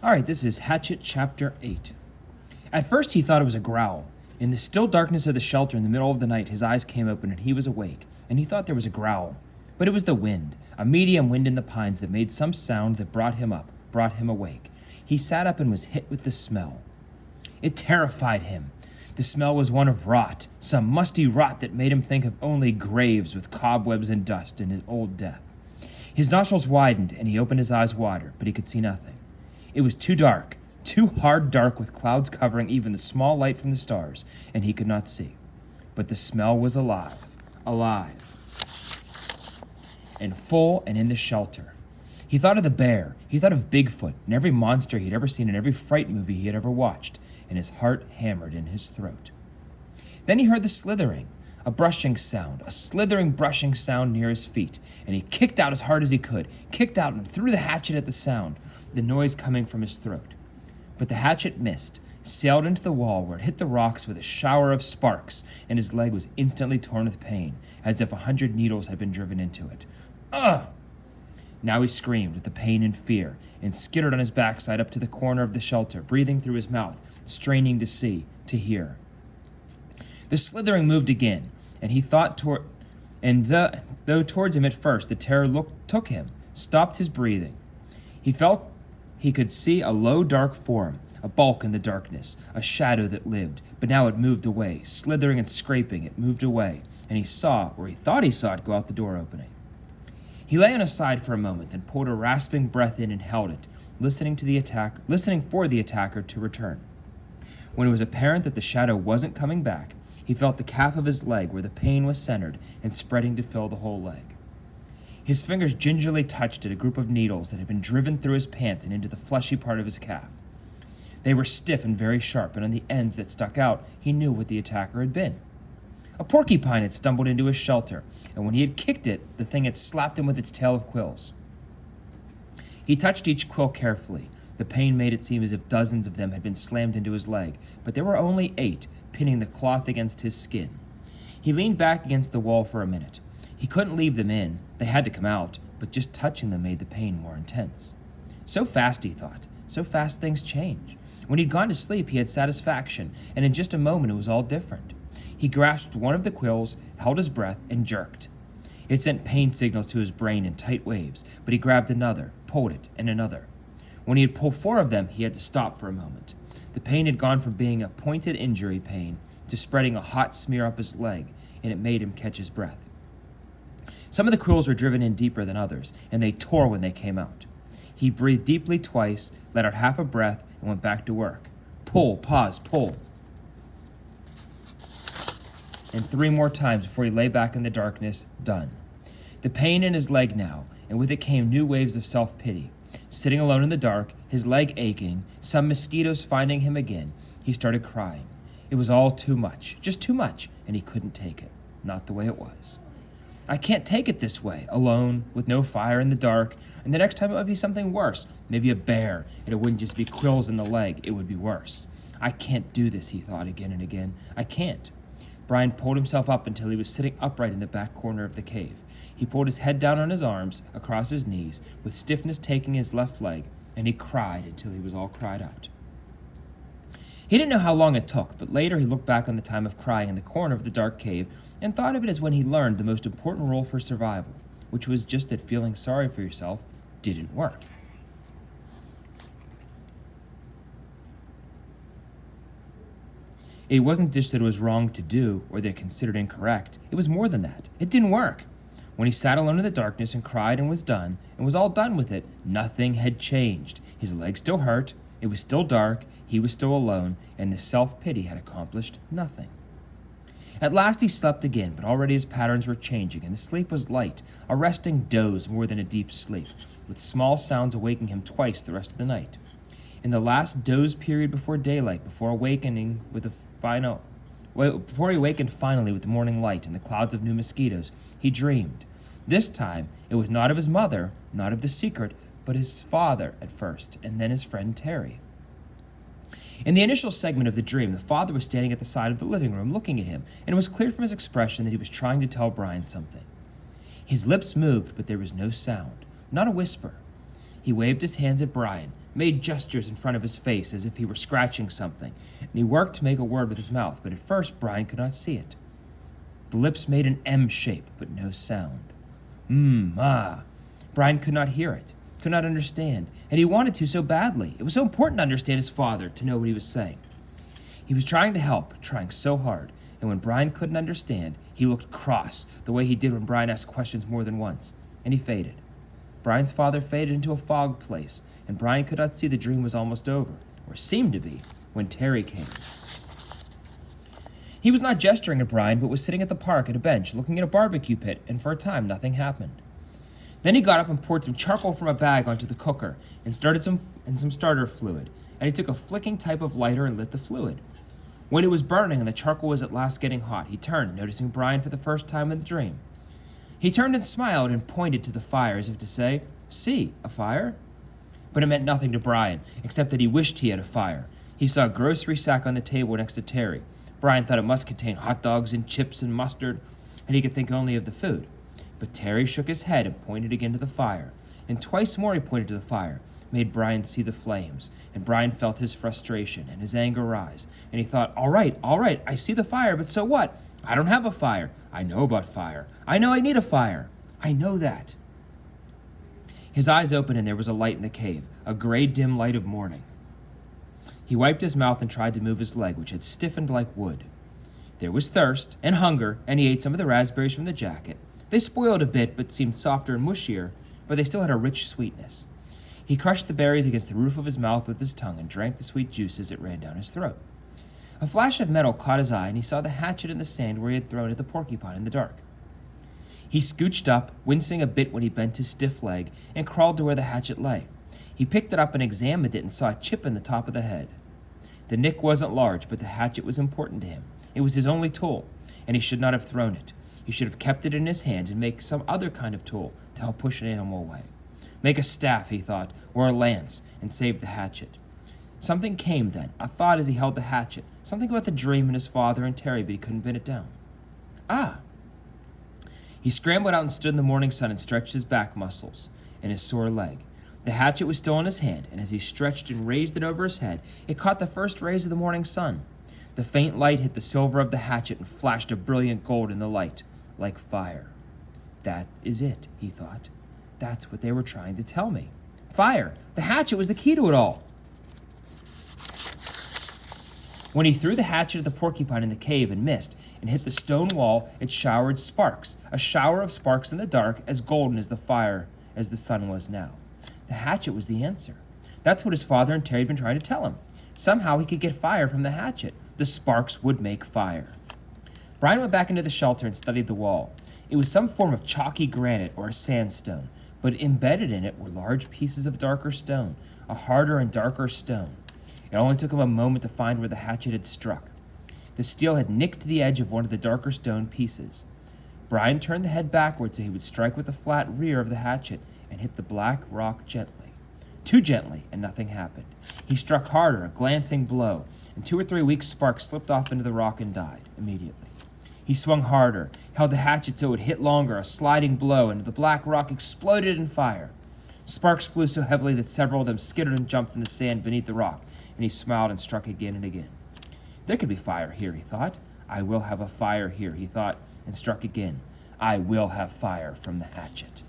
Alright, this is Hatchet Chapter 8. At first he thought it was a growl. In the still darkness of the shelter in the middle of the night, his eyes came open and he was awake, and he thought there was a growl. But it was the wind, a medium wind in the pines that made some sound that brought him up, brought him awake. He sat up and was hit with the smell. It terrified him. The smell was one of rot, some musty rot that made him think of only graves with cobwebs and dust and his old death. His nostrils widened and he opened his eyes wider, but he could see nothing. It was too dark, too hard dark with clouds covering even the small light from the stars, and he could not see. But the smell was alive, and full and in the shelter. He thought of the bear, he thought of Bigfoot, and every monster he'd ever seen in every fright movie he had ever watched, and his heart hammered in his throat. Then he heard the slithering, a brushing sound, a slithering brushing sound near his feet, and he kicked out as hard as he could, kicked out and threw the hatchet at the sound, the noise coming from his throat. But the hatchet missed, sailed into the wall where it hit the rocks with a shower of sparks, and his leg was instantly torn with pain, as if 100 needles had been driven into it. Ugh! Now he screamed with the pain and fear, and skittered on his backside up to the corner of the shelter, breathing through his mouth, straining to see, to hear. The slithering moved again, and he thought though towards him at first the terror took him, stopped his breathing. He felt he could see a low dark form, a bulk in the darkness, a shadow that lived, but now it moved away, slithering and scraping, it moved away, and he saw, or he thought he saw it go out the door opening. He lay on his side for a moment, then pulled a rasping breath in and held it, listening for the attacker to return. When it was apparent that the shadow wasn't coming back, he felt the calf of his leg where the pain was centered and spreading to fill the whole leg. His fingers gingerly touched at a group of needles that had been driven through his pants and into the fleshy part of his calf. They were stiff and very sharp, and on the ends that stuck out, he knew what the attacker had been. A porcupine had stumbled into his shelter, and when he had kicked it, the thing had slapped him with its tail of quills. He touched each quill carefully. The pain made it seem as if dozens of them had been slammed into his leg, but there were only 8, pinning the cloth against his skin. He leaned back against the wall for a minute. He couldn't leave them in. They had to come out, but just touching them made the pain more intense. So fast, he thought. So fast things change. When he'd gone to sleep, he had satisfaction, and in just a moment it was all different. He grasped one of the quills, held his breath, and jerked. It sent pain signals to his brain in tight waves, but he grabbed another, pulled it, and another. When he had pulled 4 of them, he had to stop for a moment. The pain had gone from being a pointed injury pain to spreading a hot smear up his leg, and it made him catch his breath. Some of the quills were driven in deeper than others, and they tore when they came out. He breathed deeply twice, let out half a breath, and went back to work. Pull, pause, pull. And 3 more times before he lay back in the darkness, done. The pain in his leg now, and with it came new waves of self-pity. Sitting alone in the dark, his leg aching, some mosquitoes finding him again, he started crying. It was all too much, just too much, and he couldn't take it. Not the way it was. I can't take it this way, alone, with no fire in the dark, and the next time it would be something worse, maybe a bear, and it wouldn't just be quills in the leg, it would be worse. I can't do this, he thought again and again. I can't. Brian pulled himself up until he was sitting upright in the back corner of the cave. He pulled his head down on his arms, across his knees, with stiffness taking his left leg, and he cried until he was all cried out. He didn't know how long it took, but later he looked back on the time of crying in the corner of the dark cave and thought of it as when he learned the most important rule for survival, which was just that feeling sorry for yourself didn't work. It wasn't just that it was wrong to do or that it considered incorrect. It was more than that. It didn't work. When he sat alone in the darkness and cried and was done, and was all done with it, nothing had changed. His leg still hurt, it was still dark, he was still alone, and the self-pity had accomplished nothing. At last he slept again, but already his patterns were changing, and the sleep was light, a resting doze more than a deep sleep, with small sounds awaking him twice the rest of the night. In the last doze period before daylight, before he awakened finally with the morning light and the clouds of new mosquitoes, he dreamed. This time, it was not of his mother, not of the secret, but his father at first, and then his friend Terry. In the initial segment of the dream, the father was standing at the side of the living room looking at him, and it was clear from his expression that he was trying to tell Brian something. His lips moved, but there was no sound, not a whisper. He waved his hands at Brian, made gestures in front of his face as if he were scratching something, and he worked to make a word with his mouth, but at first Brian could not see it. The lips made an M shape, but no sound. Brian could not hear it, could not understand, and he wanted to so badly. It was so important to understand his father, to know what he was saying. He was trying to help, trying so hard, and when Brian couldn't understand, he looked cross, the way he did when Brian asked questions more than once, and he faded. Brian's father faded into a fog place, and Brian could not see the dream was almost over, or seemed to be, when Terry came. He was not gesturing at Brian, but was sitting at the park at a bench, looking at a barbecue pit, and for a time nothing happened. Then he got up and poured some charcoal from a bag onto the cooker, and started some starter fluid, and he took a flicking type of lighter and lit the fluid. When it was burning and the charcoal was at last getting hot, he turned, noticing Brian for the first time in the dream. He turned and smiled and pointed to the fire as if to say, "See, a fire?" But it meant nothing to Brian, except that he wished he had a fire. He saw a grocery sack on the table next to Terry. Brian thought it must contain hot dogs and chips and mustard, and he could think only of the food. But Terry shook his head and pointed again to the fire, and twice more he pointed to the fire, made Brian see the flames, and Brian felt his frustration and his anger rise, and he thought, all right, I see the fire, but so what? I don't have a fire. I know about fire. I know I need a fire. I know that. His eyes opened, and there was a light in the cave, a gray, dim light of morning. He wiped his mouth and tried to move his leg, which had stiffened like wood. There was thirst and hunger, and he ate some of the raspberries from the jacket. They spoiled a bit, but seemed softer and mushier, but they still had a rich sweetness. He crushed the berries against the roof of his mouth with his tongue and drank the sweet juice as it ran down his throat. A flash of metal caught his eye, and he saw the hatchet in the sand where he had thrown it at the porcupine in the dark. He scooched up, wincing a bit when he bent his stiff leg, and crawled to where the hatchet lay. He picked it up and examined it and saw a chip in the top of the head. The nick wasn't large, but the hatchet was important to him. It was his only tool, and he should not have thrown it. He should have kept it in his hand and make some other kind of tool to help push an animal away. Make a staff, he thought, or a lance, and save the hatchet. Something came then, a thought as he held the hatchet, something about the dream and his father and Terry, but he couldn't pin it down. He scrambled out and stood in the morning sun and stretched his back muscles and his sore leg. The hatchet was still in his hand, and as he stretched and raised it over his head, it caught the first rays of the morning sun. The faint light hit the silver of the hatchet and flashed a brilliant gold in the light, like fire. That is it, he thought. That's what they were trying to tell me. Fire! The hatchet was the key to it all. When he threw the hatchet at the porcupine in the cave and missed, and hit the stone wall, it showered sparks, a shower of sparks in the dark, as golden as the fire as the sun was now. The hatchet was the answer. That's what his father and Terry had been trying to tell him. Somehow he could get fire from the hatchet. The sparks would make fire. Brian went back into the shelter and studied the wall. It was some form of chalky granite or a sandstone, but embedded in it were large pieces of darker stone, a harder and darker stone. It only took him a moment to find where the hatchet had struck. The steel had nicked the edge of one of the darker stone pieces. Brian turned the head backwards so he would strike with the flat rear of the hatchet and hit the black rock gently. Too gently, and nothing happened. He struck harder, a glancing blow, and 2 or 3 weak sparks slipped off into the rock and died immediately. He swung harder, held the hatchet so it would hit longer, a sliding blow, and the black rock exploded in fire. Sparks flew so heavily that several of them skittered and jumped in the sand beneath the rock, and he smiled and struck again and again. There could be fire here, he thought. I will have a fire here, he thought, and struck again. I will have fire from the hatchet.